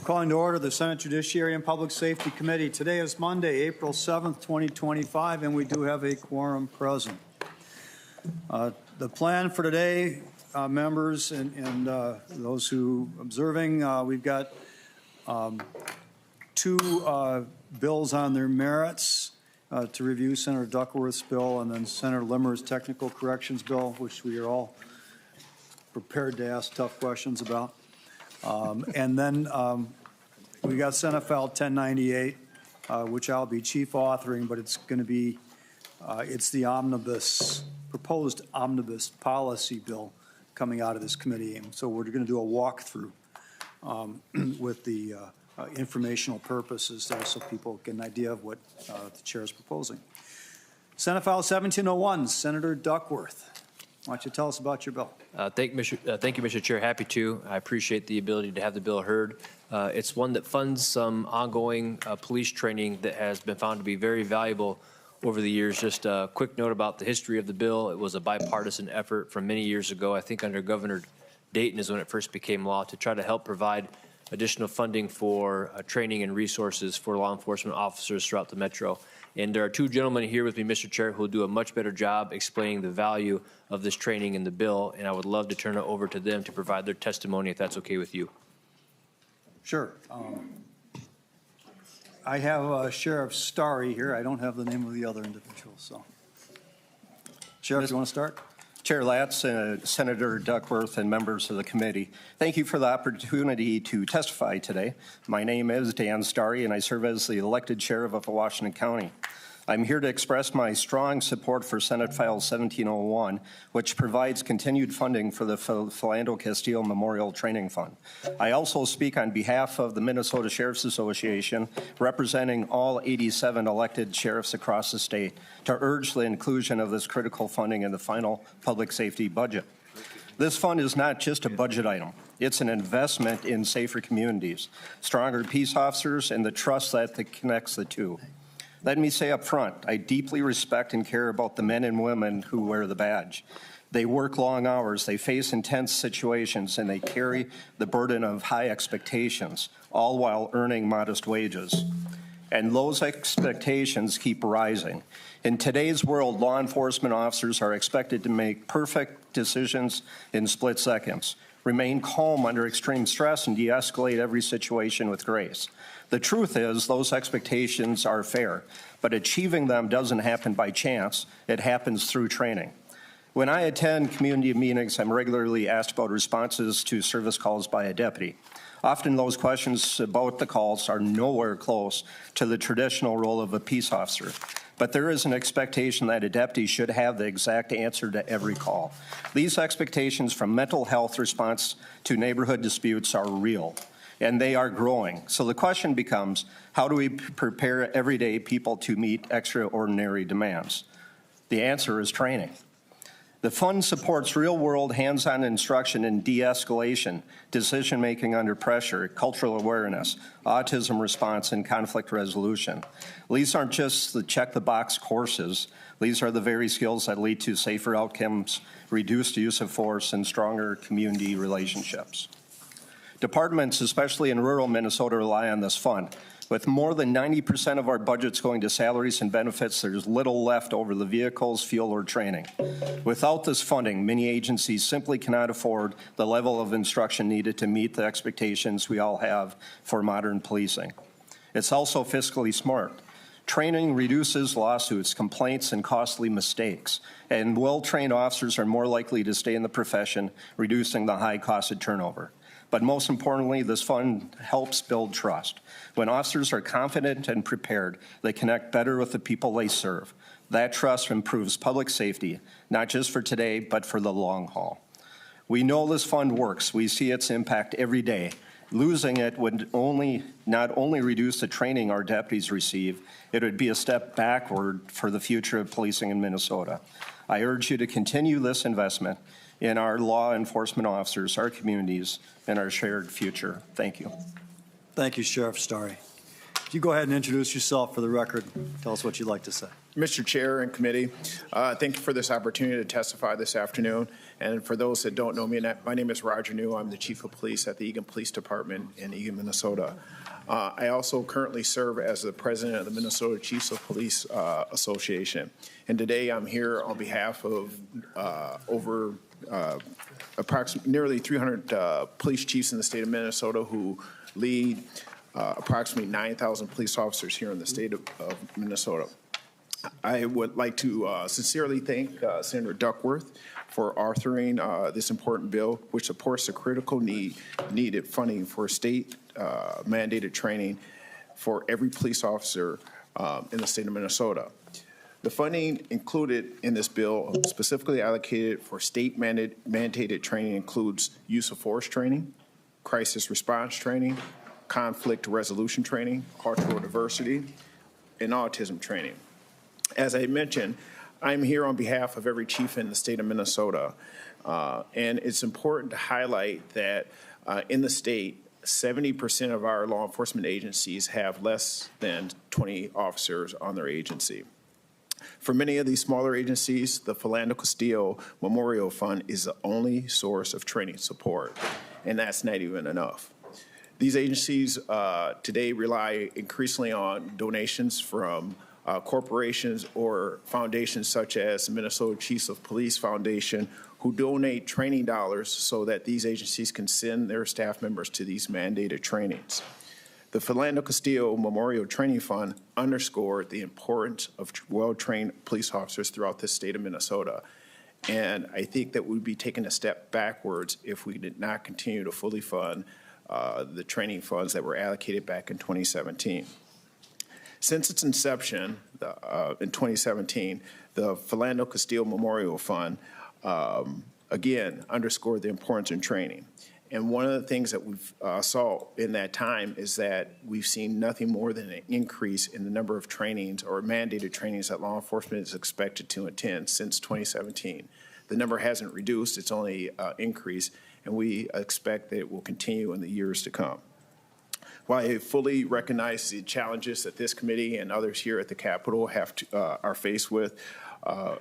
Calling to order the Senate Judiciary and Public Safety Committee. Today is Monday, April 7th, 2025, and we do have a quorum present. The plan for today, members and those who are observing, we've got two bills on their merits to review, Senator Duckworth's bill and then Senator Limmer's technical corrections bill, which we are all prepared to ask tough questions about. And then we got Senate File 1098, which I'll be chief authoring, but it's going to be, it's the omnibus, proposed omnibus policy bill coming out of this committee. And so we're going to do a walkthrough with the informational purposes there so people get an idea of what the chair is proposing. Senate File 1701, Senator Duckworth. Why don't you tell us about your bill? Thank you, Mr. Chair. Happy to. I appreciate the ability to have the bill heard. It's one that funds some ongoing police training that has been found to be very valuable over the years. Just a quick note about the history of the bill. It was a bipartisan effort from many years ago. I think under Governor Dayton is when it first became law to try to help provide additional funding for training and resources for law enforcement officers throughout the metro. And there are two gentlemen here with me, Mr. Chair, who will do a much better job explaining the value of this training in the bill, and I would love to turn it over to them to provide their testimony, if that's okay with you. Sure. I have Sheriff Starry here. I don't have the name of the other individual, so. Sheriff, you want to start? Chair Latz, Senator Duckworth, and members of the committee, thank you for the opportunity to testify today. My name is Dan Starry, and I serve as the elected sheriff of Washington County. I'm here to express my strong support for Senate File 1701, which provides continued funding for the Philando Castile Memorial Training Fund. I also speak on behalf of the Minnesota Sheriff's Association, representing all 87 elected sheriffs across the state, to urge the inclusion of this critical funding in the final public safety budget. This fund is not just a budget item. It's an investment in safer communities, stronger peace officers, and the trust that connects the two. Let me say up front, I deeply respect and care about the men and women who wear the badge. They work long hours, they face intense situations, and they carry the burden of high expectations, all while earning modest wages. And those expectations keep rising. In today's world, law enforcement officers are expected to make perfect decisions in split seconds, remain calm under extreme stress, and de-escalate every situation with grace. The truth is, those expectations are fair, but achieving them doesn't happen by chance. It happens through training. When I attend community meetings, I'm regularly asked about responses to service calls by a deputy. Often those questions about the calls are nowhere close to the traditional role of a peace officer. But there is an expectation that a deputy should have the exact answer to every call. These expectations, from mental health response to neighborhood disputes, are real, and they are growing. So the question becomes, how do we prepare everyday people to meet extraordinary demands? The answer is training. The fund supports real-world hands-on instruction in de-escalation, decision-making under pressure, cultural awareness, autism response, and conflict resolution. These aren't just the check-the-box courses. These are the very skills that lead to safer outcomes, reduced use of force, and stronger community relationships. Departments, especially in rural Minnesota, rely on this fund. With more than 90% of our budgets going to salaries and benefits, there's little left over the vehicles, fuel, or training. Without this funding, many agencies simply cannot afford the level of instruction needed to meet the expectations we all have for modern policing. It's also fiscally smart. Training reduces lawsuits, complaints, and costly mistakes, and well-trained officers are more likely to stay in the profession, reducing the high cost of turnover. But most importantly, this fund helps build trust. When officers are confident and prepared, they connect better with the people they serve. That trust improves public safety, not just for today, but for the long haul. We know this fund works. We see its impact every day. Losing it would not only reduce the training our deputies receive, it would be a step backward for the future of policing in Minnesota. I urge you to continue this investment in our law enforcement officers, our communities, and our shared future. Thank you. Thank you, Sheriff Starry. If you go ahead and introduce yourself for the record, tell us what you'd like to say. Mr. Chair and committee, thank you for this opportunity to testify this afternoon. And for those that don't know me, my name is Roger New. I'm the Chief of Police at the Eagan Police Department in Eagan, Minnesota. I also currently serve as the president of the Minnesota Chiefs of Police Association. And today I'm here on behalf of approximately nearly 300 police chiefs in the state of Minnesota who lead approximately 9,000 police officers here in the state of Minnesota. I would like to sincerely thank Senator Duckworth for authoring this important bill, which supports the critical needed funding for state mandated training for every police officer in the state of Minnesota. The funding included in this bill, specifically allocated for state mandated training, includes use of force training, crisis response training, conflict resolution training, cultural diversity, and autism training. As I mentioned, I'm here on behalf of every chief in the state of Minnesota, and it's important to highlight that in the state, 70% of our law enforcement agencies have less than 20 officers on their agency. For many of these smaller agencies, the Philando Castile Memorial Fund is the only source of training support, and that's not even enough. These agencies today rely increasingly on donations from corporations or foundations such as the Minnesota Chiefs of Police Foundation, who donate training dollars so that these agencies can send their staff members to these mandated trainings. The Philando Castile Memorial Training Fund underscored the importance of well-trained police officers throughout the state of Minnesota. And I think that we'd be taking a step backwards if we did not continue to fully fund the training funds that were allocated back in 2017. Since its inception in 2017, the Philando Castile Memorial Fund again underscored the importance in training. And one of the things that we've saw in that time is that we've seen nothing more than an increase in the number of trainings or mandated trainings that law enforcement is expected to attend since 2017. The number hasn't reduced, it's only increased, and we expect that it will continue in the years to come. While I fully recognize the challenges that this committee and others here at the Capitol are faced with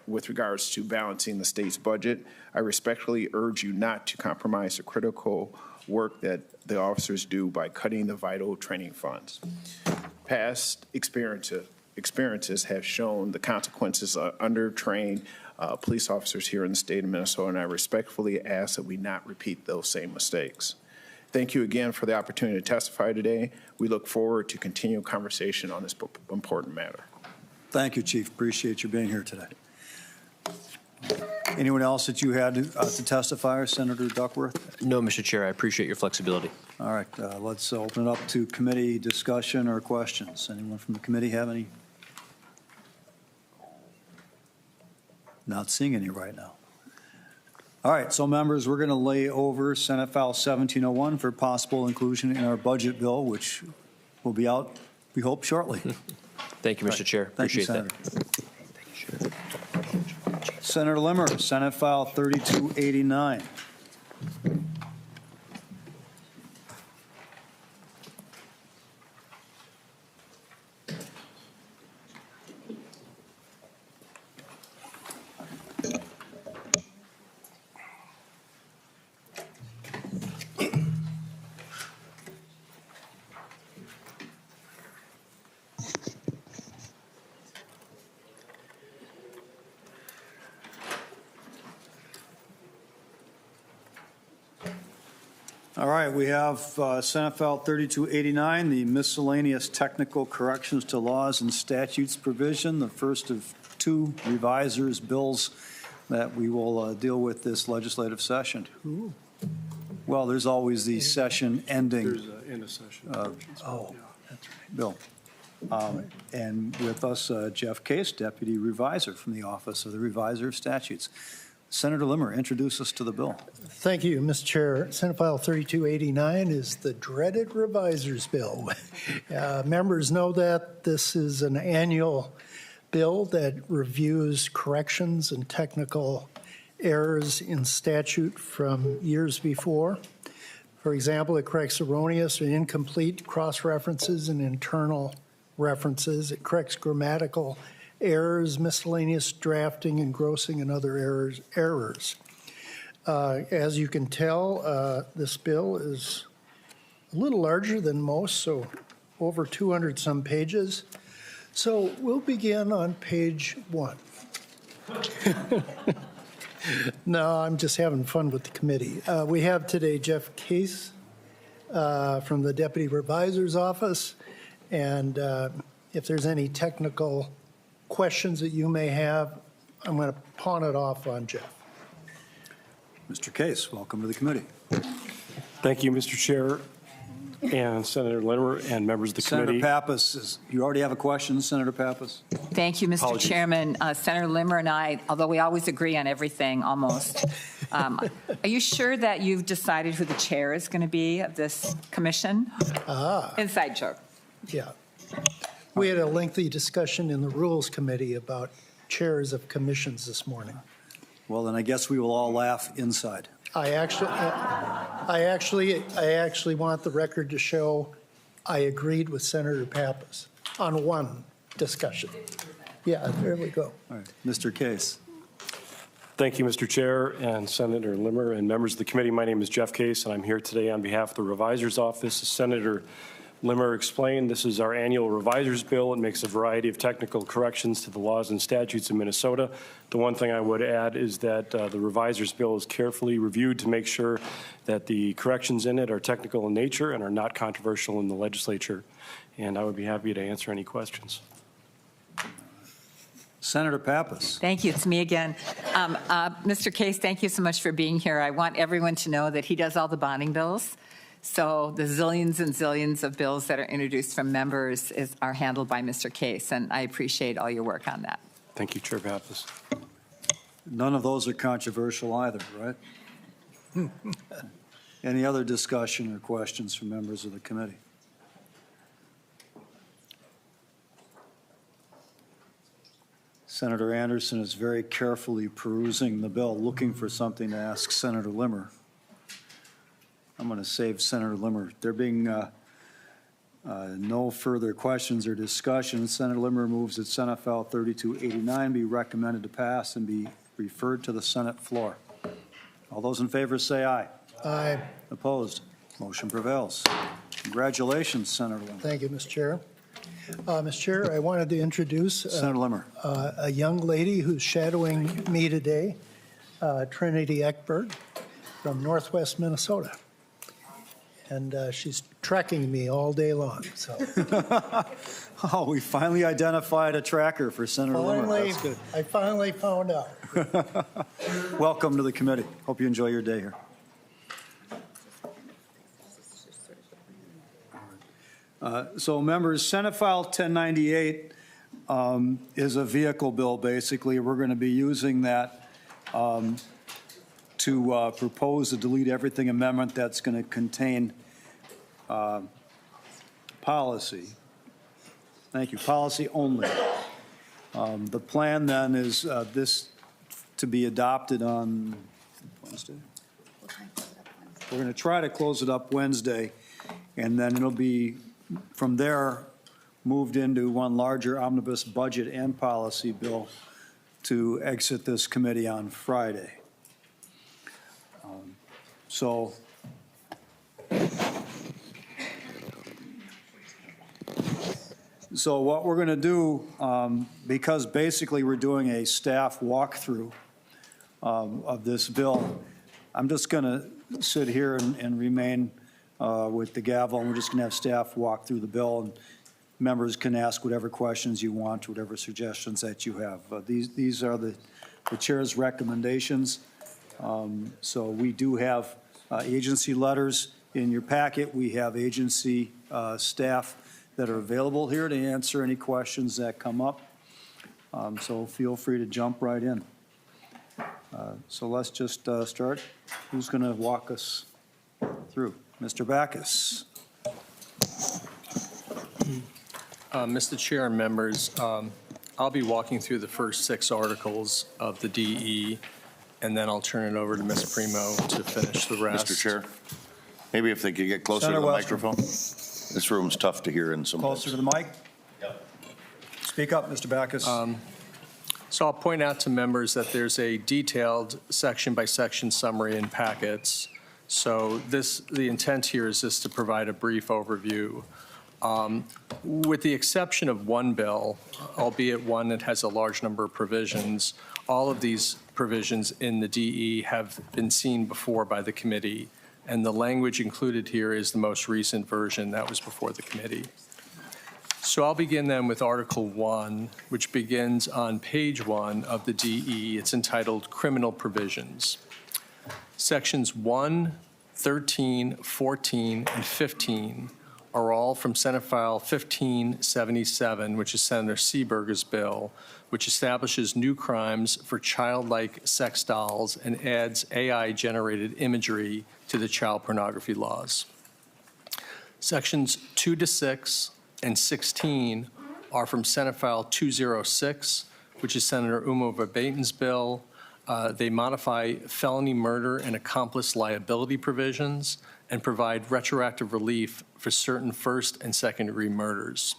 regards to balancing the state's budget, I respectfully urge you not to compromise the critical work that the officers do by cutting the vital training funds. Past experiences have shown the consequences of undertrained police officers here in the state of Minnesota, and I respectfully ask that we not repeat those same mistakes. Thank you again for the opportunity to testify today. We look forward to continued conversation on this important matter. Thank you, Chief. Appreciate you being here today. Anyone else that you had to testify, or Senator Duckworth? No, Mr. Chair, I appreciate your flexibility. All right, let's open it up to committee discussion or questions. Anyone from the committee have any? Not seeing any right now. All right, so members, we're going to lay over Senate File 1701 for possible inclusion in our budget bill, which will be out, we hope, shortly. Thank you, Mr. Chair. Appreciate that. Senator Limmer, Senate File 3289. All right, we have Senate File 3289, the miscellaneous technical corrections to laws and statutes provision, the first of two revisers bills that we will deal with this legislative session. Ooh. Well, there's always the session ending. There's an end of session. That's right, Bill. And with us, Jeff Case, Deputy Reviser from the Office of the Reviser of Statutes. Senator Limmer, introduce us to the bill. Thank you, Mr. Chair. Senate File 3289 is the dreaded reviser's bill. Members know that this is an annual bill that reviews corrections and technical errors in statute from years before. For example, it corrects erroneous or incomplete cross-references and internal references. It corrects grammatical errors, miscellaneous drafting, engrossing, and other errors. As you can tell, this bill is a little larger than most, so over 200 some pages. So we'll begin on page 1. No, I'm just having fun with the committee. We have today Jeff Case from the Deputy Revisor's Office, and if there's any technical questions that you may have, I'm going to pawn it off on Jeff. Mr. Case, welcome to the committee. Thank you, Mr. Chair, and Senator Limmer and members of the committee. Senator Pappas, you already have a question, Senator Pappas? Thank you, Mr. Apologies. Chairman. Senator Limmer and I, although we always agree on everything almost, are you sure that you've decided who the chair is going to be of this commission? Inside joke. Yeah. We had a lengthy discussion in the Rules Committee about chairs of commissions this morning. Well, then I guess we will all laugh inside. I actually want the record to show I agreed with Senator Pappas on one discussion. Yeah, there we go. All right, Mr. Case. Thank you, Mr. Chair and Senator Limmer and members of the committee. My name is Jeff Case, and I'm here today on behalf of the Revisor's Office. As Senator Limmer explained, this is our annual revisor's bill. It makes a variety of technical corrections to the laws and statutes in Minnesota. The one thing I would add is that the revisor's bill is carefully reviewed to make sure that the corrections in it are technical in nature and are not controversial in the legislature. And I would be happy to answer any questions. Senator Pappas. Thank you. It's me again. Mr. Case, thank you so much for being here. I want everyone to know that he does all the bonding bills. So the zillions and zillions of bills that are introduced from members are handled by Mr. Case, and I appreciate all your work on that. Thank you, Chair Pappas. None of those are controversial either, right? Any other discussion or questions from members of the committee? Senator Anderson is very carefully perusing the bill, looking for something to ask Senator Limmer. I'm going to save Senator Limmer. There being no further questions or discussion, Senator Limmer moves that Senate File 3289 be recommended to pass and be referred to the Senate floor. All those in favor say aye. Aye. Opposed? Motion prevails. Congratulations, Senator Limmer. Thank you, Mr. Chair. Mr. Chair, I wanted to introduce Senator Limmer. a young lady who's shadowing me today, Trinity Eckberg from Northwest Minnesota. And she's tracking me all day long. So Oh, we finally identified a tracker for Senator Limmer. finally, That's good. I finally found out. Welcome to the committee. Hope you enjoy your day here. So members, Senate File 1098 is a vehicle bill, basically. We're going to be using that to propose a delete everything amendment that's going to contain policy. Thank you. Policy only. The plan then is this to be adopted on Wednesday. We're going to try to close it up Wednesday, and then it'll be from there moved into one larger omnibus budget and policy bill to exit this committee on Friday. So what we're going to do, because basically we're doing a staff walkthrough of this bill, I'm just going to sit here and remain with the gavel, and we're just going to have staff walk through the bill, and members can ask whatever questions you want, whatever suggestions that you have. These are the chair's recommendations. So we do have agency letters in your packet. We have agency staff that are available here to answer any questions that come up. So feel free to jump right in. So let's just start. Who's going to walk us through? Mr. Backus. Mr. Chair and members, I'll be walking through the first 6 articles of the DE, and then I'll turn it over to Ms. Primo to finish the rest. Mr. Chair, maybe if they could get closer Senator to the Western. microphone. This room's tough to hear in some Closer to the mic. Speak up, Mr. Backus. So I'll point out to members that there's a detailed section-by-section summary in packets. So the intent here is just to provide a brief overview. With the exception of one bill, albeit one that has a large number of provisions, all of these provisions in the DE have been seen before by the committee, and the language included here is the most recent version that was before the committee. So I'll begin then with Article 1, which begins on page 1 of the DE. It's entitled Criminal Provisions. Sections 1, 13, 14, and 15 are all from Senate File 1577, which is Senator Seeberger's bill, which establishes new crimes for childlike sex dolls and adds AI-generated imagery to the child pornography laws. Sections 2 to 6 and 16 are from Senate File 206, which is Senator Umo Verbaten's bill. They modify felony murder and accomplice liability provisions and provide retroactive relief for certain first and second-degree murders.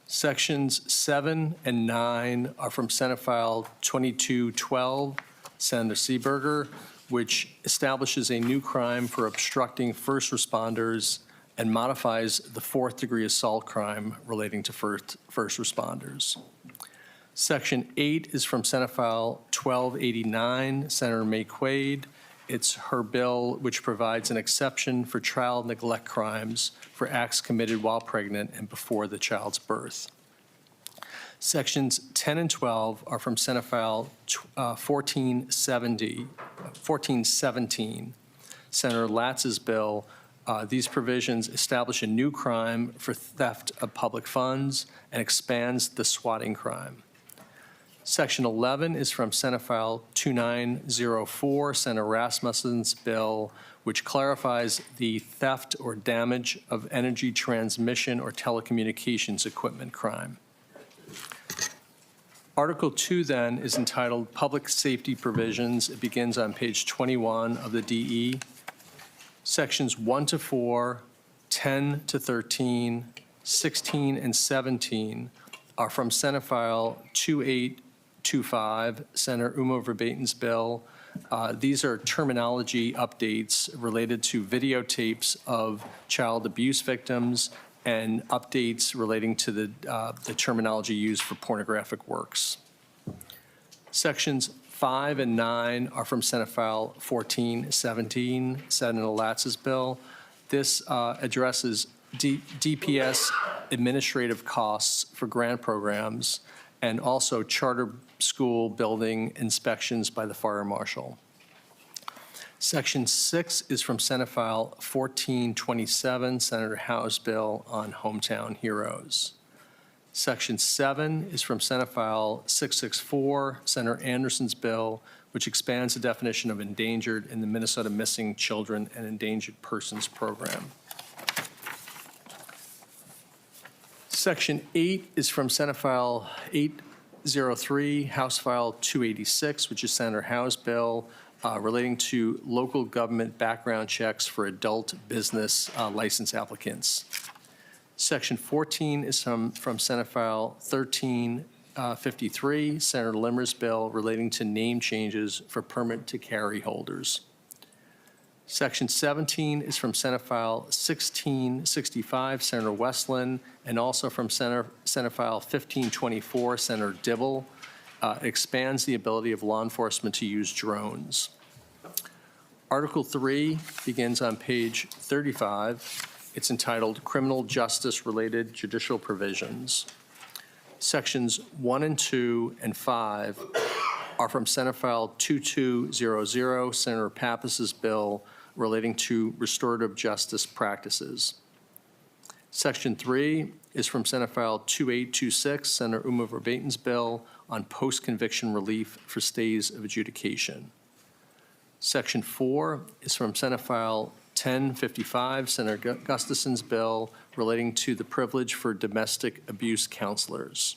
Sections 7 and 9 are from Senate File 2212, Senator Seeberger, which establishes a new crime for obstructing first responders and modifies the fourth-degree assault crime relating to first responders. Section 8 is from Senate File 1289, Senator May Quaid. It's her bill which provides an exception for child neglect crimes for acts committed while pregnant and before the child's birth. Sections 10 and 12 are from Senate File 1417, Senator Latz's bill. These provisions establish a new crime for theft of public funds and expands the swatting crime. Section 11 is from Senate File 2904, Senator Rasmussen's bill, which clarifies the theft or damage of energy transmission or telecommunications equipment crime. Article 2 then is entitled Public Safety Provisions. It begins on page 21 of the DE. Sections 1 to 4, 10 to 13, 16, and 17 are from Senate File 2825, Senator Umo Verbaten's bill. These are terminology updates related to videotapes of child abuse victims and updates relating to the terminology used for pornographic works. Sections 5 and 9 are from Senate File 1417, Senator Latz's bill. This addresses DPS administrative costs for grant programs and also charter school building inspections by the fire marshal. Section 6 is from Senate File 1427, Senator Howe's bill on hometown heroes. Section 7 is from Senate File 664, Senator Anderson's bill, which expands the definition of endangered in the Minnesota Missing Children and Endangered Persons Program. Section 8 is from Senate File 803, House File 286, which is Senator Howe's bill, relating to local government background checks for adult business license applicants. Section 14 is from Senate File 1353, Senator Limmer's bill relating to name changes for permit to carry holders. Section 17 is from Senate File 1665, Senator Westland, and also from Senate File 1524, Senator Dibble. Expands the ability of law enforcement to use drones. Article 3 begins on page 35. It's entitled Criminal Justice-Related Judicial Provisions. Sections 1 and 2 and 5 are from Senate File 2200, Senator Pappas's bill relating to restorative justice practices. Section 3 is from Senate File 2826, Senator Umo Verbaten's bill on post-conviction relief for stays of adjudication. Section 4 is from Senate File 1055, Senator Gustafson's bill relating to the privilege for domestic abuse counselors.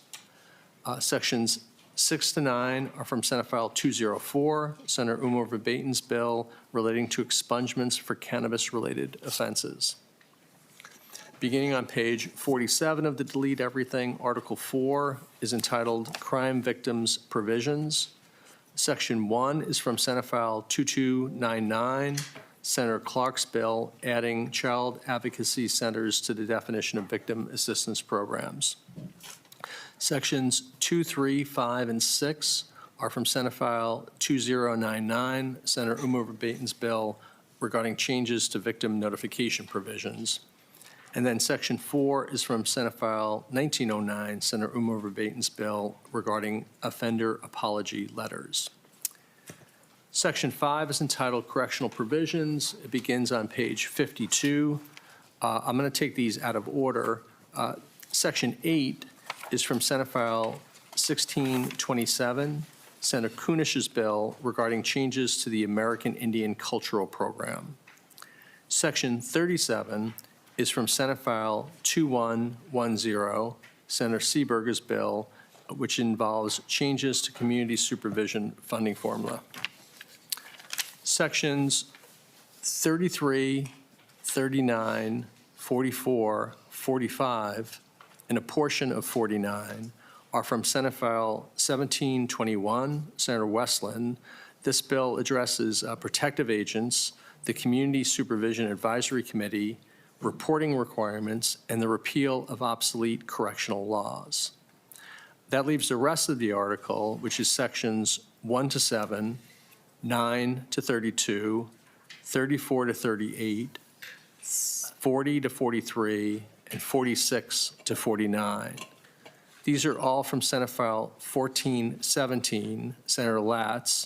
Sections 6 to 9 are from Senate File 204, Senator Umo Verbaten's bill relating to expungements for cannabis-related offenses. Beginning on page 47 of the Delete Everything, Article 4 is entitled Crime Victims Provisions. Section 1 is from Senate File 2299, Senator Clark's bill, adding child advocacy centers to the definition of victim assistance programs. Sections 2, 3, 5, and 6 are from Senate File 2099, Senator Uma Verbaten's bill regarding changes to victim notification provisions. And then Section 4 is from Senate File 1909, Senator Uma Verbaten's bill regarding offender apology letters. Section 5 is entitled Correctional Provisions. It begins on page 52. I'm going to take these out of order. Section 8 is from Senate File 1627, Senator Kunish's bill regarding changes to the American Indian Cultural Program. Section 37 is from Senate File 2110, Senator Seeberger's bill, which involves changes to community supervision funding formula. Sections 33, 39, 44, 45, and a portion of 49 are from Senate File 1721, Senator Westland. This bill addresses protective agents, the Community Supervision Advisory Committee, reporting requirements, and the repeal of obsolete correctional laws. That leaves the rest of the article, which is sections 1 to 7, 9 to 32, 34 to 38, 40 to 43, and 46 to 49. These are all from Senate File 1417, Senator Latz.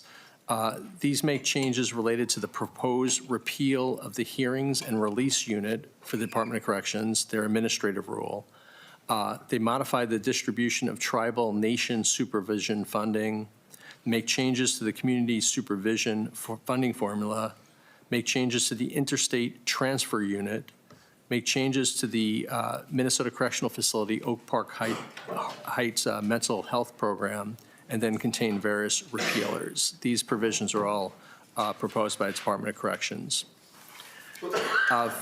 These make changes related to the proposed repeal of the Hearings and Release Unit for the Department of Corrections, their administrative rule. They modify the distribution of tribal nation supervision funding, make changes to the community supervision funding formula, make changes to the interstate transfer unit, make changes to the Minnesota Correctional Facility Oak Park Heights mental health program, and then contain various repealers. These provisions are all proposed by the Department of Corrections.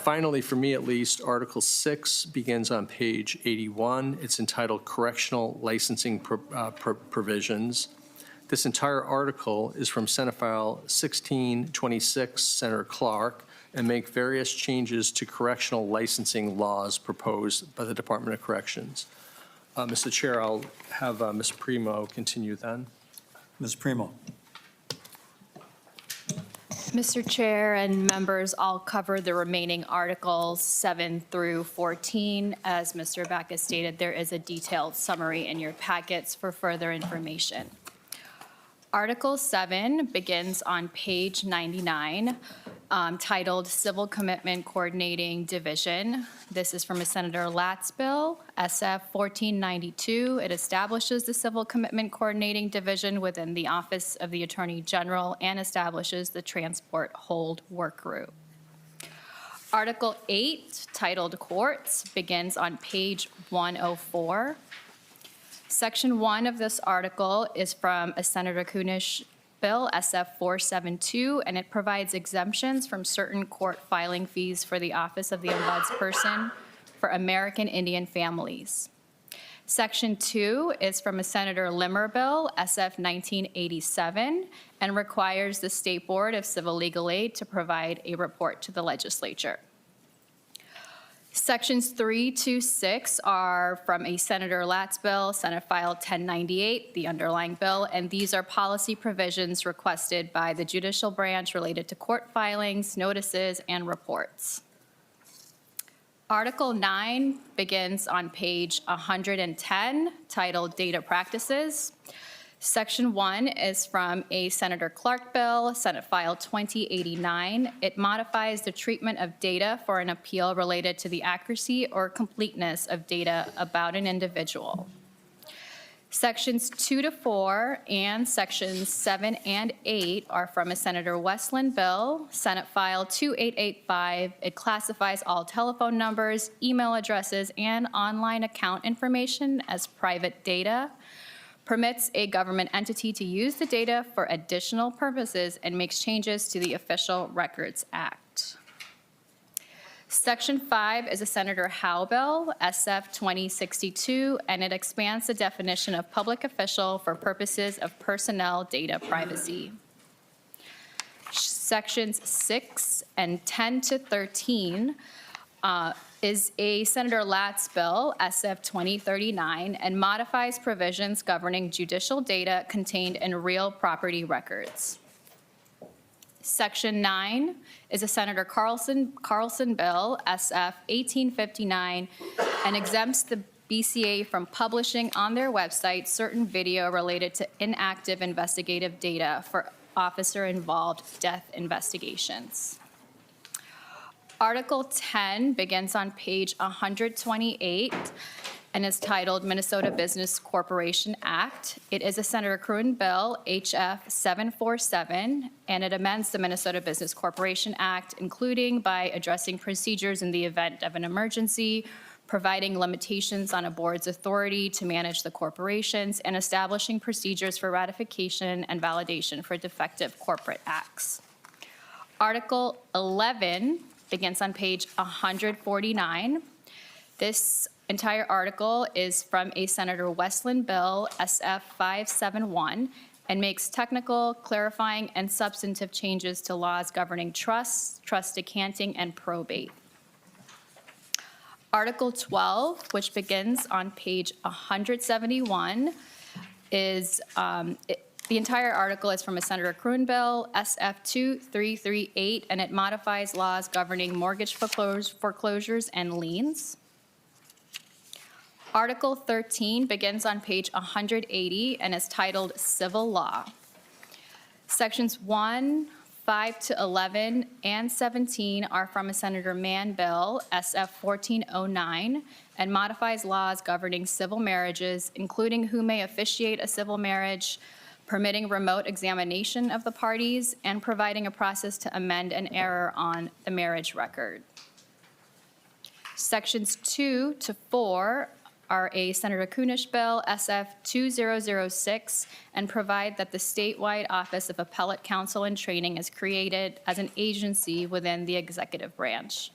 Finally, for me at least, Article 6 begins on page 81. It's entitled Correctional Licensing Provisions. This entire article is from Senate File 1626, Senator Clark, and make various changes to correctional licensing laws proposed by the Department of Corrections. Mr. Chair, I'll have Ms. Primo continue then. Ms. Primo. Mr. Chair and members, I'll cover the remaining articles 7 through 14. As Mr. Backus stated, there is a detailed summary in your packets for further information. Article 7 begins on page 99, titled Civil Commitment Coordinating Division. This is from a Senator Latz bill, SF 1492. It establishes the Civil Commitment Coordinating Division within the Office of the Attorney General and establishes the Transport Hold Work Group. Article 8, titled Courts, begins on page 104. Section 1 of this article is from a Senator Kunish bill, SF 472, and it provides exemptions from certain court filing fees for the Office of the Ombudsperson for American Indian families. Section 2 is from a Senator Limmer bill, SF 1987, and requires the State Board of Civil Legal Aid to provide a report to the Legislature. Sections 3 to 6 are from a Senator Latz bill, Senate File 1098, the underlying bill, and these are policy provisions requested by the judicial branch related to court filings, notices, and reports. Article 9 begins on page 110, titled Data Practices. Section 1 is from a Senator Clark bill, Senate File 2089. It modifies the treatment of data for an appeal related to the accuracy or completeness of data about an individual. Sections 2 to 4 and sections 7 and 8 are from a Senator Westland bill, Senate File 2885. It classifies all telephone numbers, email addresses, and online account information as private data, permits a government entity to use the data for additional purposes, and makes changes to the Official Records Act. Section 5 is a Senator Howe bill, SF 2062, and it expands the definition of public official for purposes of personnel data privacy. Sections 6 and 10 to 13 is a Senator Latz bill, SF 2039, and modifies provisions governing judicial data contained in real property records. Section 9 is a Senator Carlson bill, SF 1859, and exempts the BCA from publishing on their website certain video related to inactive investigative data for officer-involved death investigations. Article 10 begins on page 128 and is titled Minnesota Business Corporation Act. It is a Senator Cruden bill, HF 747, and it amends the Minnesota Business Corporation Act, including by addressing procedures in the event of an emergency, providing limitations on a board's authority to manage the corporations, and establishing procedures for ratification and validation for defective corporate acts. Article 11 begins on page 149. This entire article is from a Senator Westland bill, SF 571, and makes technical, clarifying, and substantive changes to laws governing trusts, trust decanting, and probate. Article 12, which begins on page 171, is the entire article is from a Senator Cruden bill, SF 2338, and it modifies laws governing mortgage foreclosures and liens. Article 13 begins on page 180 and is titled Civil Law. Sections 1, 5 to 11, and 17 are from a Senator Mann bill, SF 1409, and modifies laws governing civil marriages, including who may officiate a civil marriage, permitting remote examination of the parties, and providing a process to amend an error on the marriage record. Sections 2 to 4 are a Senator Kunish bill, SF 2006, and provide that the statewide Office of Appellate Counsel and Training is created as an agency within the executive branch.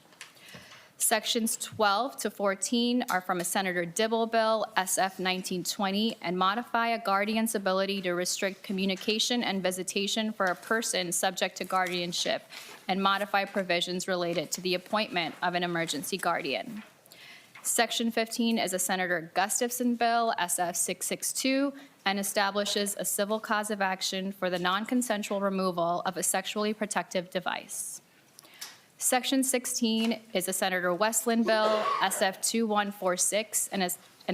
Sections 12 to 14 are from a Senator Dibble bill, SF 1920, and modify a guardian's ability to restrict communication and visitation for a person subject to guardianship, and modify provisions related to the appointment of an emergency guardian. Section 15 is a Senator Gustafson bill, SF 662, and establishes a civil cause of action for the non-consensual removal of a sexually protective device. Section 16 is a Senator Westland bill, SF 2146, and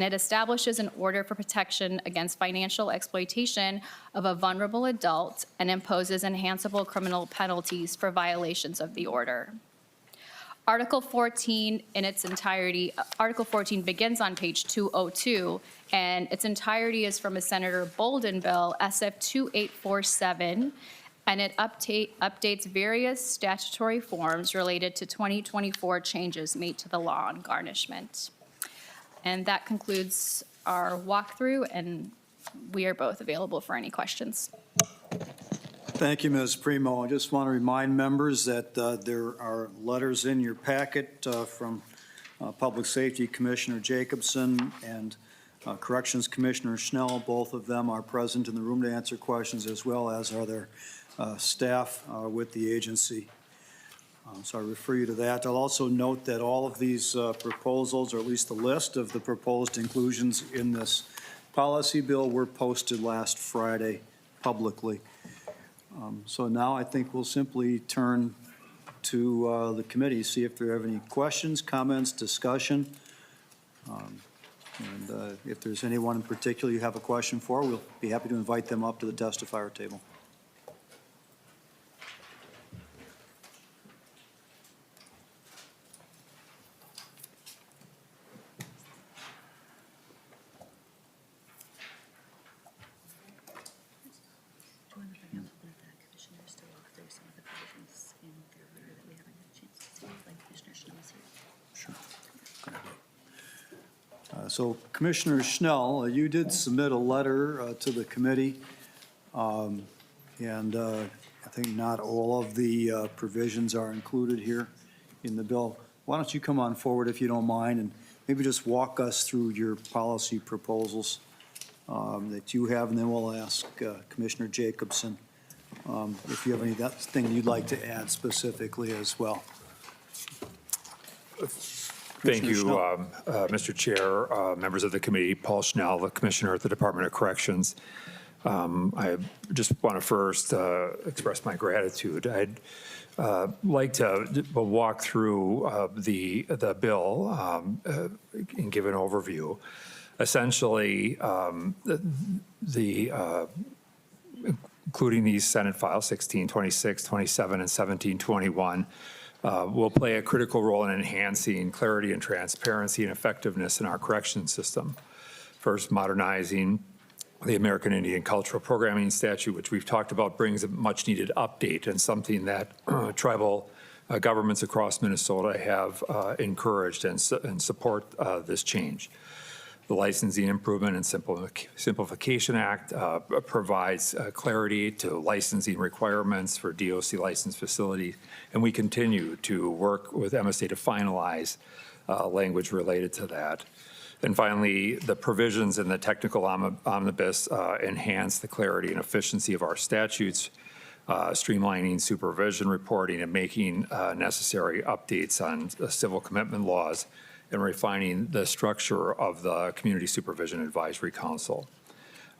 it establishes an order for protection against financial exploitation of a vulnerable adult and imposes enhanceable criminal penalties for violations of the order. Article 14 in its entirety, Article 14 begins on page 202, and its entirety is from a Senator Bolden bill, SF 2847, and it updates various statutory forms related to 2024 changes made to the law on garnishment. And that concludes our walkthrough, and we are both available for any questions. Thank you, Ms. Primo. I just want to remind members that there are letters in your packet from Public Safety Commissioner Jacobson and Corrections Commissioner Schnell. Both of them are present in the room to answer questions, as well as are their staff with the agency. So I refer you to that. I'll also note that all of these proposals, or at least the list of the proposed inclusions in this policy bill, were posted last Friday publicly. So now I think we'll simply turn to the committee, see if there are any questions, comments, discussion. And if there's anyone in particular you have a question for, we'll be happy to invite them up to the testifier table. So Commissioner Schnell, you did submit a letter to the committee, and I think not all of the provisions are included here in the bill. why don't you come on forward if you don't mind, and maybe just walk us through your policy proposals that you have, and then we'll ask Commissioner Jacobson if you have anything you'd like to add specifically as well. Thank you, Schnell. Mr. Chair, members of the committee, Paul Schnell, the Commissioner at the Department of Corrections. I just want to first express my gratitude. I'd like to walk through the bill and give an overview. Essentially, including these Senate files 1626, 27, and 1721, will play a critical role in enhancing clarity and transparency and effectiveness in our correction system. First, modernizing the American Indian Cultural Programming Statute, which we've talked about, brings a much-needed update and something that tribal governments across Minnesota have encouraged and support this change. The Licensing Improvement and Simplification Act provides clarity to licensing requirements for DOC licensed facilities, and we continue to work with MSA to finalize language related to that. And finally, the provisions in the technical omnibus enhance the clarity and efficiency of our statutes, streamlining supervision reporting and making necessary updates on civil commitment laws, and refining the structure of the Community Supervision Advisory Council.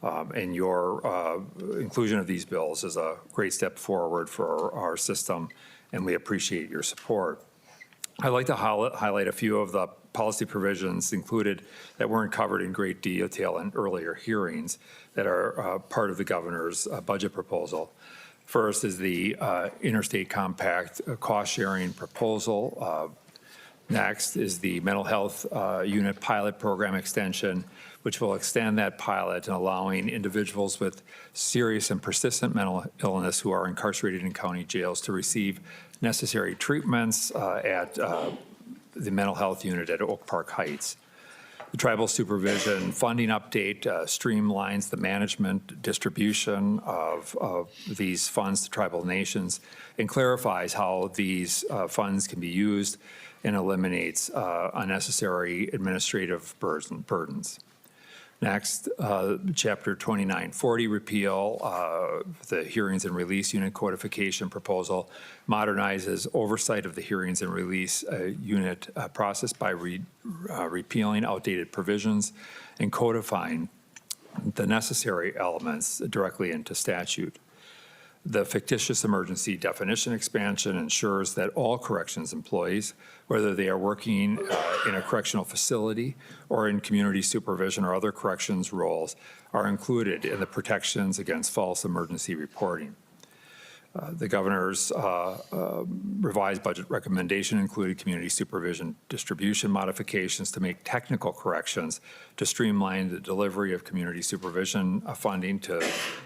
And your inclusion of these bills is a great step forward for our system, and we appreciate your support. I'd like to highlight a few of the policy provisions included that weren't covered in great detail in earlier hearings that are part of the governor's budget proposal. First is the Interstate Compact cost-sharing proposal. Next is the mental health unit pilot program extension, which will extend that pilot and allowing individuals with serious and persistent mental illness who are incarcerated in county jails to receive necessary treatments at the mental health unit at Oak Park Heights. The tribal supervision funding update streamlines the management distribution of these funds to tribal nations and clarifies how these funds can be used and eliminates unnecessary administrative burdens. Next, Chapter 2940 repeal, the hearings and release unit codification proposal modernizes oversight of the hearings and release unit process by repealing outdated provisions and codifying the necessary elements directly into statute. The fictitious emergency definition expansion ensures that all corrections employees, whether they are working in a correctional facility or in community supervision or other corrections roles, are included in the protections against false emergency reporting. The governor's revised budget recommendation included community supervision distribution modifications to make technical corrections to streamline the delivery of community supervision funding to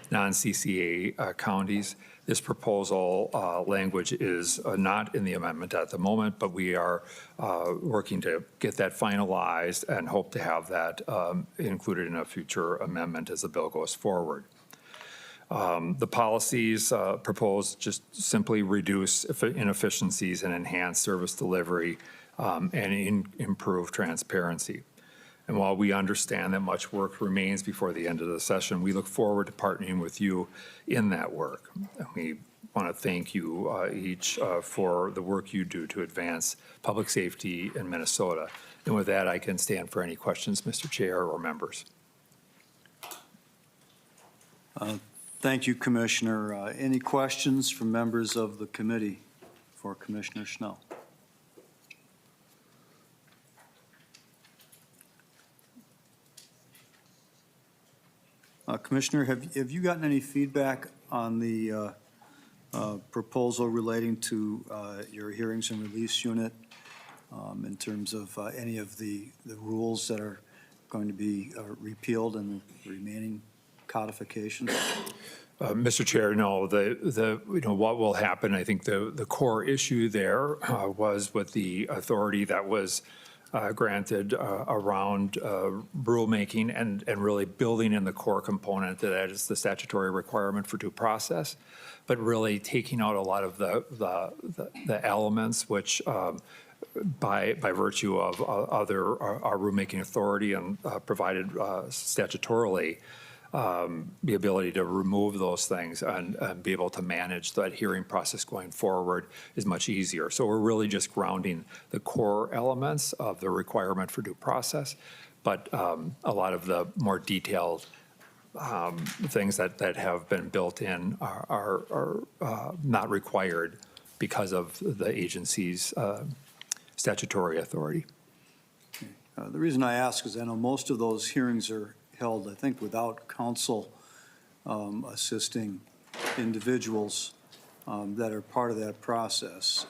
non-CCA counties. This proposal language is not in the amendment at the moment, but we are working to get that finalized and hope to have that included in a future amendment as the bill goes forward. The policies proposed just simply reduce inefficiencies and enhance service delivery and improve transparency. And while we understand that much work remains before the end of the session, we look forward to partnering with you in that work. And we want to thank you each for the work you do to advance public safety in Minnesota. And with that, I can stand for any questions, Mr. Chair or members. Thank you, Commissioner. Any questions from members of the committee for Commissioner Schnell? Commissioner, have you gotten any feedback on the proposal relating to your hearings and release unit in terms of any of the rules that are going to be repealed and the remaining codifications? Mr. Chair, no. What will happen? I think the core issue there was with the authority that was granted around rulemaking and really building in the core component that is the statutory requirement for due process, but really taking out a lot of the elements which by virtue of our rulemaking authority and provided statutorily, the ability to remove those things and be able to manage that hearing process going forward is much easier. So we're really just grounding the core elements of the requirement for due process, but a lot of the more detailed things that have been built in are not required because of the agency's statutory authority. The reason I ask is I know most of those hearings are held, I think, without counsel assisting individuals that are part of that process.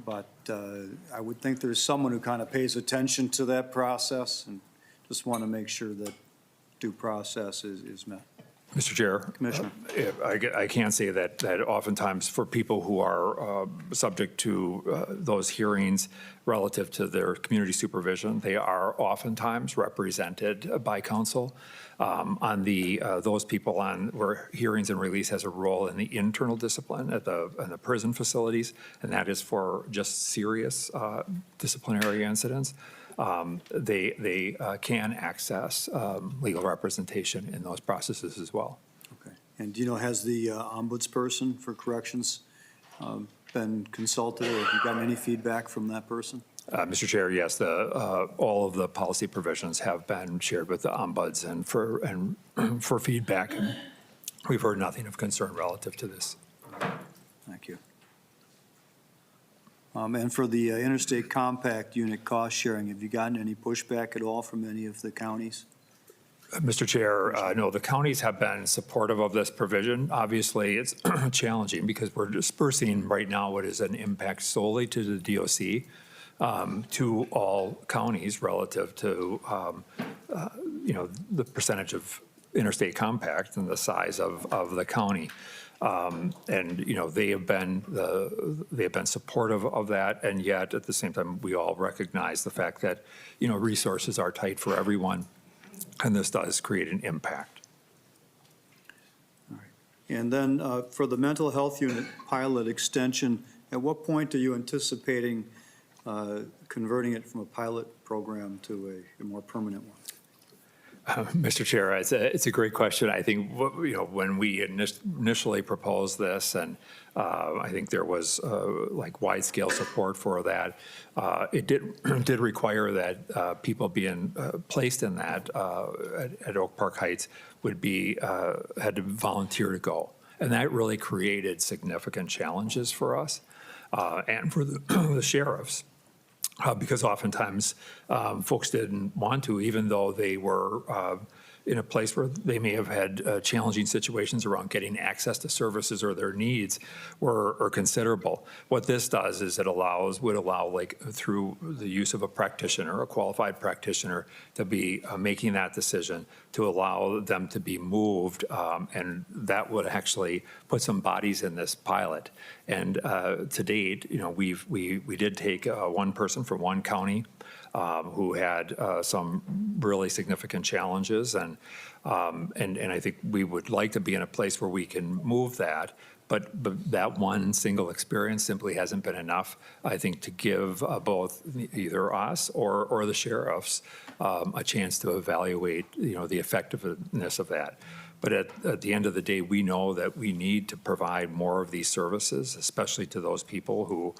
But I would think there's someone who kind of pays attention to that process and just want to make sure that due process is met. Mr. Chair, Commissioner. I can say that oftentimes for people who are subject to those hearings relative to their community supervision, they are oftentimes represented by counsel. On those people where hearings and release has a role in the internal discipline in the prison facilities, and that is for just serious disciplinary incidents. They can access legal representation in those processes as well. Okay. And do you know, has the ombudsperson for corrections been consulted, or have you gotten any feedback from that person? Mr. Chair, yes, all of the policy provisions have been shared with the ombuds and for feedback. We've heard nothing of concern relative to this. Thank you. And for the interstate compact unit cost sharing, have you gotten any pushback at all from any of the counties? Mr. Chair, no, the counties have been supportive of this provision. Obviously, it's challenging because we're dispersing right now what is an impact solely to the DOC to all counties relative to, the percentage of interstate compact and the size of the county. And they have been supportive of that, and yet at the same time we all recognize the fact that resources are tight for everyone, and this does create an impact. All right. And then for the mental health unit pilot extension, at what point are you anticipating converting it from a pilot program to a more permanent one? Mr. Chair, it's a great question. I think when we initially proposed this, and I think there was wide-scale support for that, it did require that people being placed in that at Oak Park Heights would had to volunteer to go, and that really created significant challenges for us and for the sheriffs. Because oftentimes folks didn't want to, even though they were in a place where they may have had challenging situations around getting access to services, or their needs were considerable. What this does is it would allow, through the use of a practitioner, a qualified practitioner, to be making that decision to allow them to be moved, and that would actually put some bodies in this pilot. And to date, we did take one person from one county who had some really significant challenges, and I think we would like to be in a place where we can move that, but that one single experience simply hasn't been enough, I think, to give both either us or the sheriffs a chance to evaluate, the effectiveness of that. But at the end of the day, we know that we need to provide more of these services, especially to those people who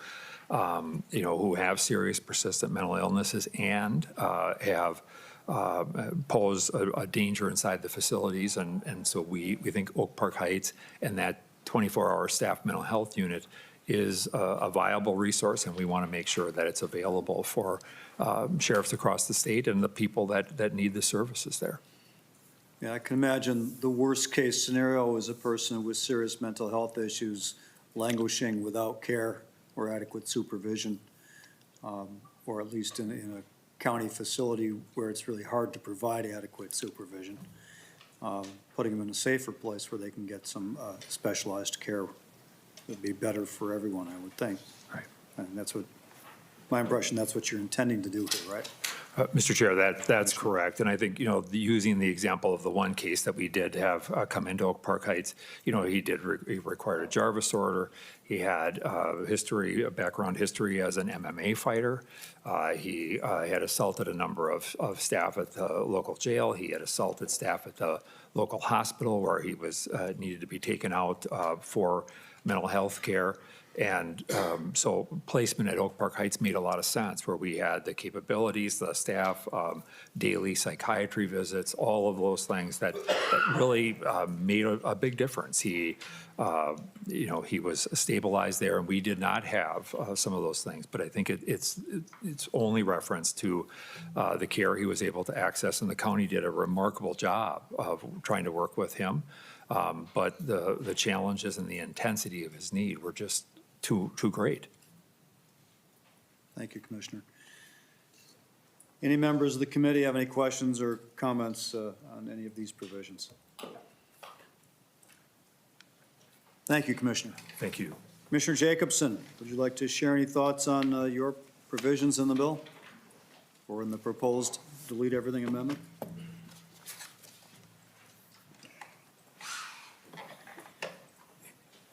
who have serious persistent mental illnesses and have pose a danger inside the facilities. And so we think Oak Park Heights and that 24-hour staff mental health unit is a viable resource, and we want to make sure that it's available for sheriffs across the state and the people that need the services there. Yeah, I can imagine the worst case scenario is a person with serious mental health issues languishing without care or adequate supervision, or at least in a county facility where it's really hard to provide adequate supervision. Putting them in a safer place where they can get some specialized care would be better for everyone, I would think. Right. And that's what, my impression, that's what you're intending to do here, right? Mr. Chair, that's correct. And I think, using the example of the one case that we did have come into Oak Park Heights, he required a Jarvis order. He had background history as an MMA fighter. He had assaulted a number of staff at the local jail. He had assaulted staff at the local hospital where he was needed to be taken out for mental health care. And so placement at Oak Park Heights made a lot of sense, where we had the capabilities, the staff, daily psychiatry visits, all of those things that really made a big difference. He was stabilized there, and we did not have some of those things. But I think it's only reference to the care he was able to access, and the county did a remarkable job of trying to work with him. But the challenges and the intensity of his need were just too great. Thank you, Commissioner. Any members of the committee have any questions or comments on any of these provisions? Thank you, Commissioner. Thank you. Commissioner Jacobson, would you like to share any thoughts on your provisions in the bill or in the proposed delete everything amendment?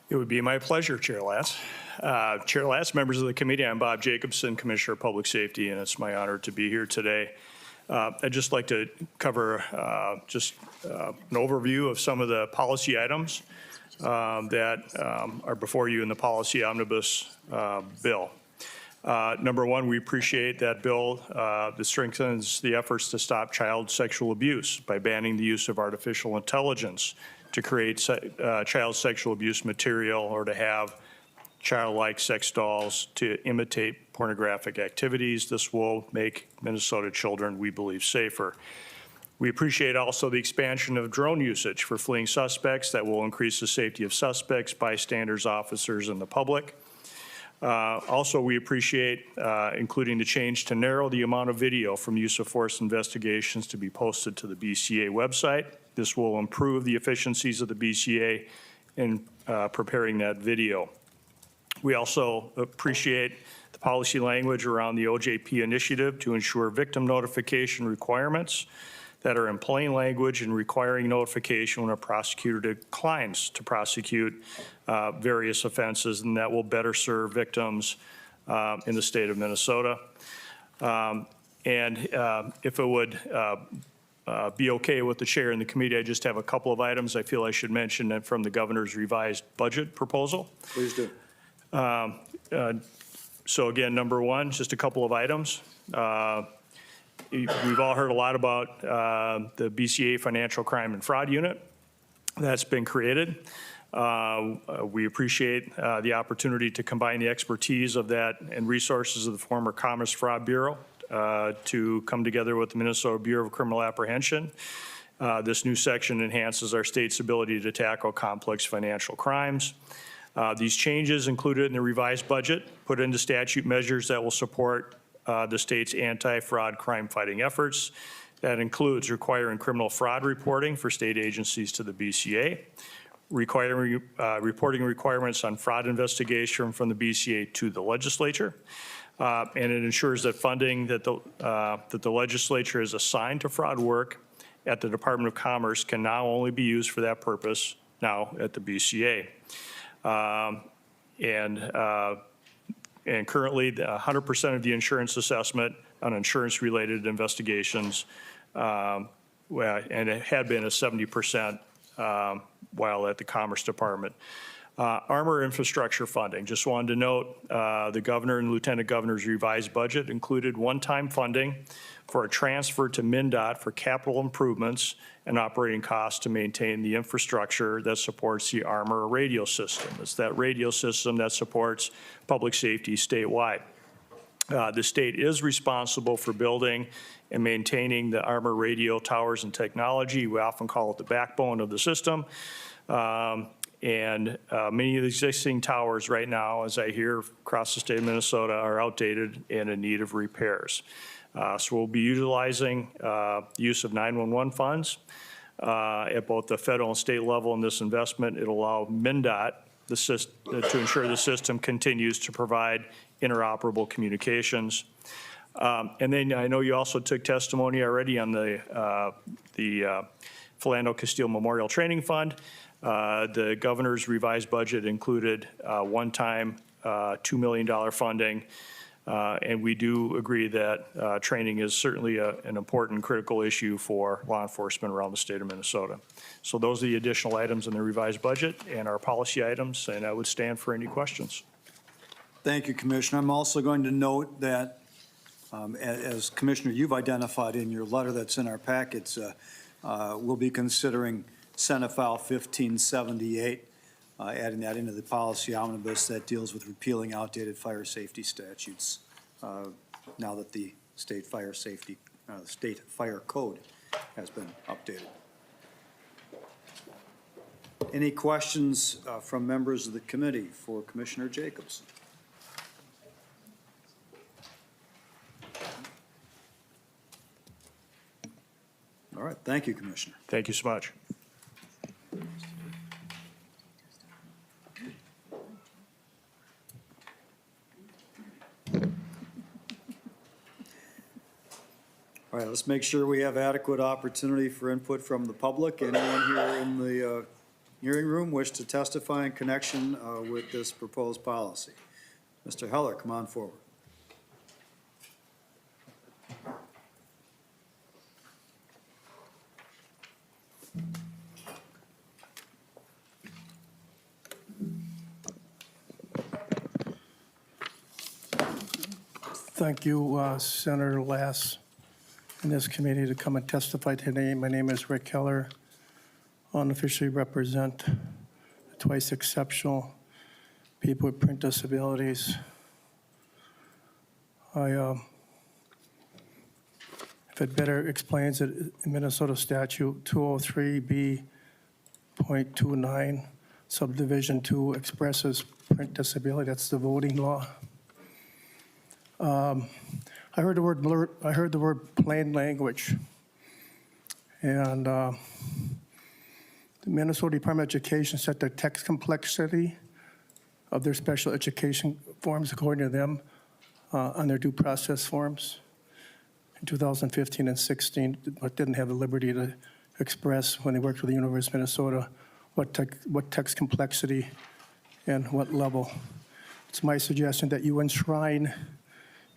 It would be my pleasure, Chair Latz. Chair Latz, members of the committee, I'm Bob Jacobson, Commissioner of Public Safety, and it's my honor to be here today. I'd just like to cover an overview of some of the policy items that are before you in the policy omnibus bill. Number one, we appreciate that bill that strengthens the efforts to stop child sexual abuse by banning the use of artificial intelligence to create child sexual abuse material or to have childlike sex dolls to imitate pornographic activities. This will make Minnesota children, we believe, safer. We appreciate also the expansion of drone usage for fleeing suspects that will increase the safety of suspects, bystanders, officers, and the public. Also, we appreciate including the change to narrow the amount of video from use of force investigations to be posted to the BCA website. This will improve the efficiencies of the BCA in preparing that video. We also appreciate the policy language around the OJP initiative to ensure victim notification requirements that are in plain language and requiring notification when a prosecutor declines to prosecute various offenses, and that will better serve victims in the state of Minnesota. If it would be okay with the chair and the committee, I just have a couple of items I feel I should mention from the governor's revised budget proposal. Please do. So again, number one, just a couple of items. We've all heard a lot about the BCA Financial Crime and Fraud Unit that's been created. We appreciate the opportunity to combine the expertise of that and resources of the former Commerce Fraud Bureau to come together with the Minnesota Bureau of Criminal Apprehension. This new section enhances our state's ability to tackle complex financial crimes. These changes included in the revised budget put into statute measures that will support the state's anti-fraud crime-fighting efforts. That includes requiring criminal fraud reporting for state agencies to the BCA, requiring reporting requirements on fraud investigation from the BCA to the Legislature, and it ensures that funding that the Legislature has assigned to fraud work at the Department of Commerce can now only be used for that purpose now at the BCA. And currently, 100% of the insurance assessment on insurance-related investigations, and it had been a 70% while at the Commerce Department. Armor infrastructure funding. Just wanted to note the governor and lieutenant governor's revised budget included one-time funding for a transfer to MnDOT for capital improvements and operating costs to maintain the infrastructure that supports the Armor radio system. It's that radio system that supports public safety statewide. The state is responsible for building and maintaining the Armor radio towers and technology. We often call it the backbone of the system. And many of the existing towers right now, as I hear across the state of Minnesota, are outdated and in need of repairs. So we'll be utilizing the use of 911 funds at both the federal and state level in this investment. It'll allow MnDOT to ensure the system continues to provide interoperable communications. And then I know you also took testimony already on the Philando Castile Memorial Training Fund. The governor's revised budget included one-time $2 million funding. And we do agree that training is certainly an important, critical issue for law enforcement around the state of Minnesota. So those are the additional items in the revised budget and our policy items, and I would stand for any questions. Thank you, Commissioner. I'm also going to note that, as Commissioner, you've identified in your letter that's in our packets, we'll be considering Senate File 1578, adding that into the policy omnibus that deals with repealing outdated fire safety statutes now that the state fire code has been updated. Any questions from members of the committee for Commissioner Jacobs? All right, thank you, Commissioner. Thank you so much. All right, let's make sure we have adequate opportunity for input from the public. Anyone here in the hearing room wish to testify in connection with this proposed policy? Mr. Heller, come on forward. Thank you, Senator Latz, and this committee to come and testify today. My name is Rick Keller. I unofficially represent the twice exceptional people with print disabilities. If it better explains it, in Minnesota statute 203B.29, subdivision 2 expresses print disability. That's the voting law. I heard the word plain language, and the Minnesota Department of Education set the text complexity of their special education forms, according to them, on their due process forms in 2015 and 16, but didn't have the liberty to express when they worked with the University of Minnesota what text complexity and what level. It's my suggestion that you enshrine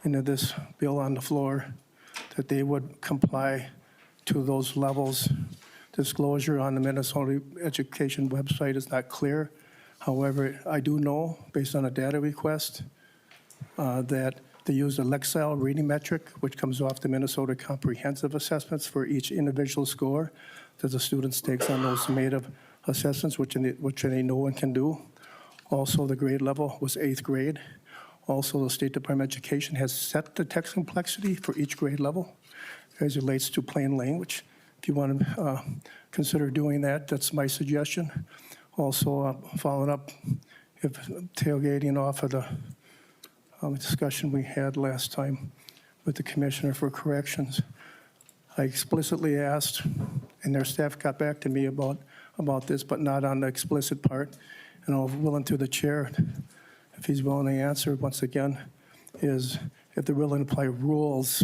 into this bill on the floor that they would comply to those levels. Disclosure on the Minnesota Education website is not clear. However, I do know, based on a data request, that they use the Lexile reading metric, which comes off the Minnesota comprehensive assessments for each individual score that the student takes on those summative assessments, which they know and can do. Also, the grade level was 8th grade. Also, the State Department of Education has set the text complexity for each grade level as it relates to plain language. If you want to consider doing that, that's my suggestion. Also, following up, if tailgating off of the discussion we had last time with the Commissioner for Corrections, I explicitly asked, and their staff got back to me about this, but not on the explicit part, and I'm willing to the chair, if he's willing to answer once again, is if they're willing to apply rules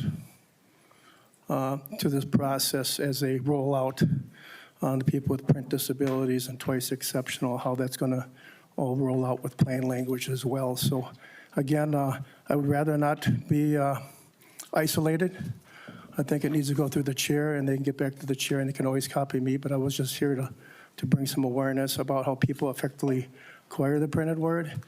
to this process as they roll out on the people with print disabilities and twice exceptional, how that's going to all roll out with plain language as well. So again, I would rather not be isolated. I think it needs to go through the chair, and they can get back to the chair, and they can always copy me, but I was just here to bring some awareness about how people effectively acquire the printed word.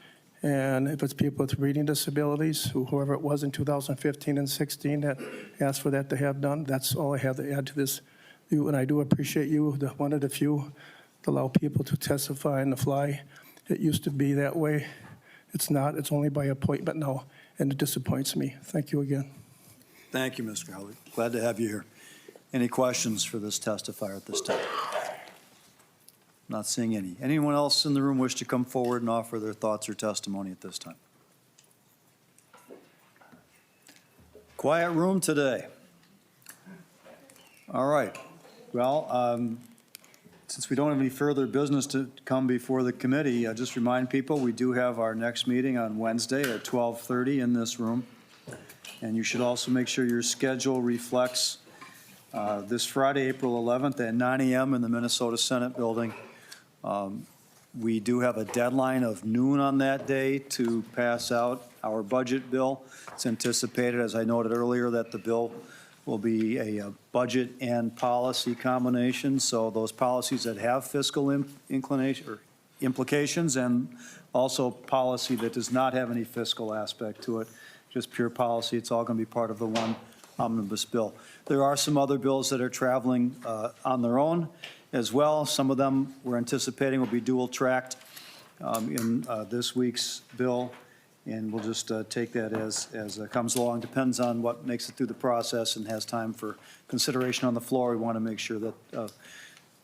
And if it's people with reading disabilities, whoever it was in 2015 and 16 that asked for that to have done, that's all I have to add to this. And I do appreciate you, one of the few, to allow people to testify on the fly. It used to be that way. It's not. It's only by appointment now, and it disappoints me. Thank you again. Thank you, Mr. Heller. Glad to have you here. Any questions for this testifier at this time? Not seeing any. Anyone else in the room wish to come forward and offer their thoughts or testimony at this time? Quiet room today. All right. Well, since we don't have any further business to come before the committee, I just remind people we do have our next meeting on Wednesday at 12:30 in this room. And you should also make sure your schedule reflects this Friday, April 11th at 9 a.m. in the Minnesota Senate Building. We do have a deadline of noon on that day to pass out our budget bill. It's anticipated, as I noted earlier, that the bill will be a budget and policy combination. So those policies that have fiscal inclination or implications, and also policy that does not have any fiscal aspect to it, just pure policy. It's all going to be part of the one omnibus bill. There are some other bills that are traveling on their own as well. Some of them we're anticipating will be dual tracked in this week's bill, and we'll just take that as it comes along. Depends on what makes it through the process and has time for consideration on the floor. We want to make sure that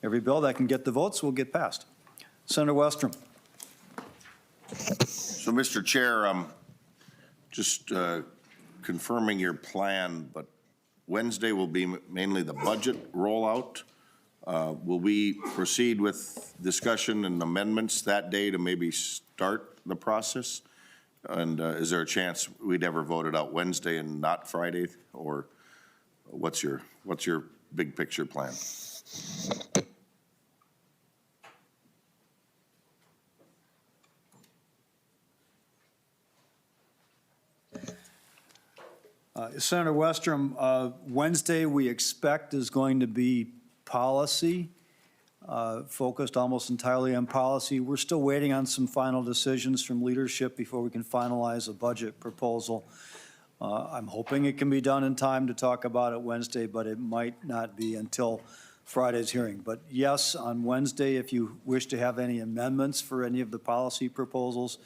every bill that can get the votes will get passed. Senator Westrom. So, Mr. Chair, just confirming your plan, but Wednesday will be mainly the budget rollout. Will we proceed with discussion and amendments that day to maybe start the process? And is there a chance we'd ever vote it out Wednesday and not Friday? Or what's your big picture plan? Senator Westrom, Wednesday we expect is going to be policy, focused almost entirely on policy. We're still waiting on some final decisions from leadership before we can finalize a budget proposal. I'm hoping it can be done in time to talk about it Wednesday, but it might not be until Friday's hearing. But yes, on Wednesday, if you wish to have any amendments for any of the policy proposals,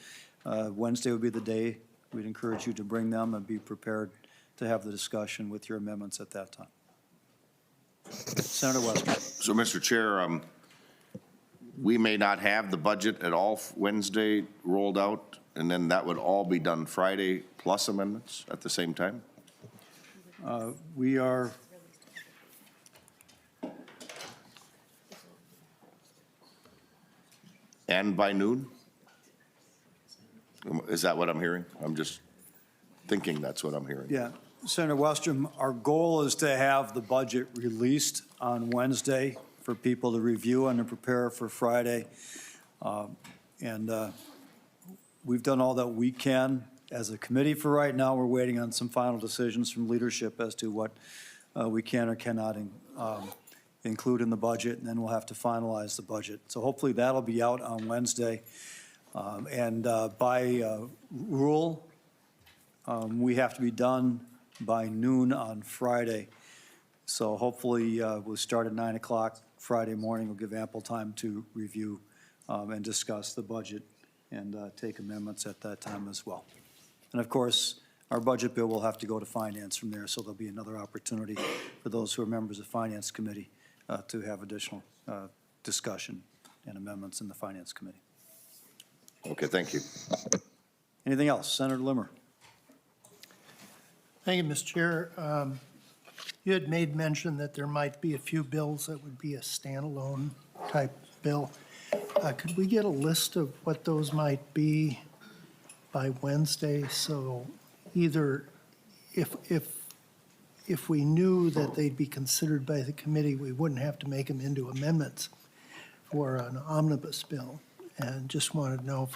Wednesday would be the day. We'd encourage you to bring them and be prepared to have the discussion with your amendments at that time. Senator Western. So, Mr. Chair, we may not have the budget at all Wednesday rolled out, and then that would all be done Friday plus amendments at the same time? We are And by noon? Is that what I'm hearing? I'm just thinking that's what I'm hearing. Yeah, Senator Westrom, our goal is to have the budget released on Wednesday for people to review and to prepare for Friday. We've done all that we can as a committee for right now. We're waiting on some final decisions from leadership as to what we can or cannot include in the budget, and then we'll have to finalize the budget. So hopefully that'll be out on Wednesday. By rule, we have to be done by noon on Friday. So hopefully we'll start at 9 o'clock Friday morning. We'll give ample time to review and discuss the budget and take amendments at that time as well. And of course, our budget bill will have to go to finance from there, so there'll be another opportunity for those who are members of Finance Committee to have additional discussion and amendments in the Finance Committee. Okay, thank you. Anything else? Senator Limmer. Thank you, Mr. Chair. You had made mention that there might be a few bills that would be a standalone type bill. Could we get a list of what those might be by Wednesday? So either if we knew that they'd be considered by the committee, we wouldn't have to make them into amendments for an omnibus bill. And just wanted to know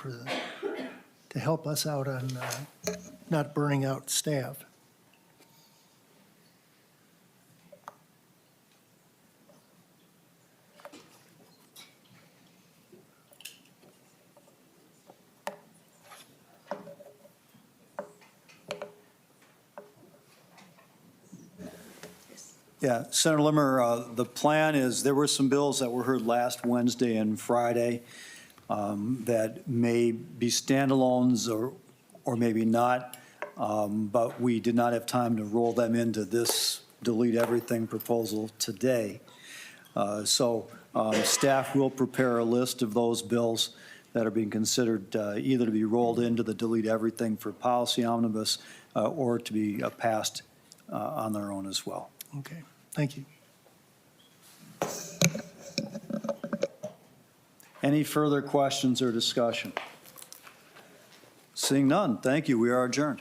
to help us out on not burning out staff. Yeah, Senator Limmer, the plan is there were some bills that were heard last Wednesday and Friday that may be standalones or maybe not, but we did not have time to roll them into this delete everything proposal today. So staff will prepare a list of those bills that are being considered either to be rolled into the delete everything for policy omnibus or to be passed on their own as well. Okay, thank you. Any further questions or discussion? Seeing none, thank you. We are adjourned.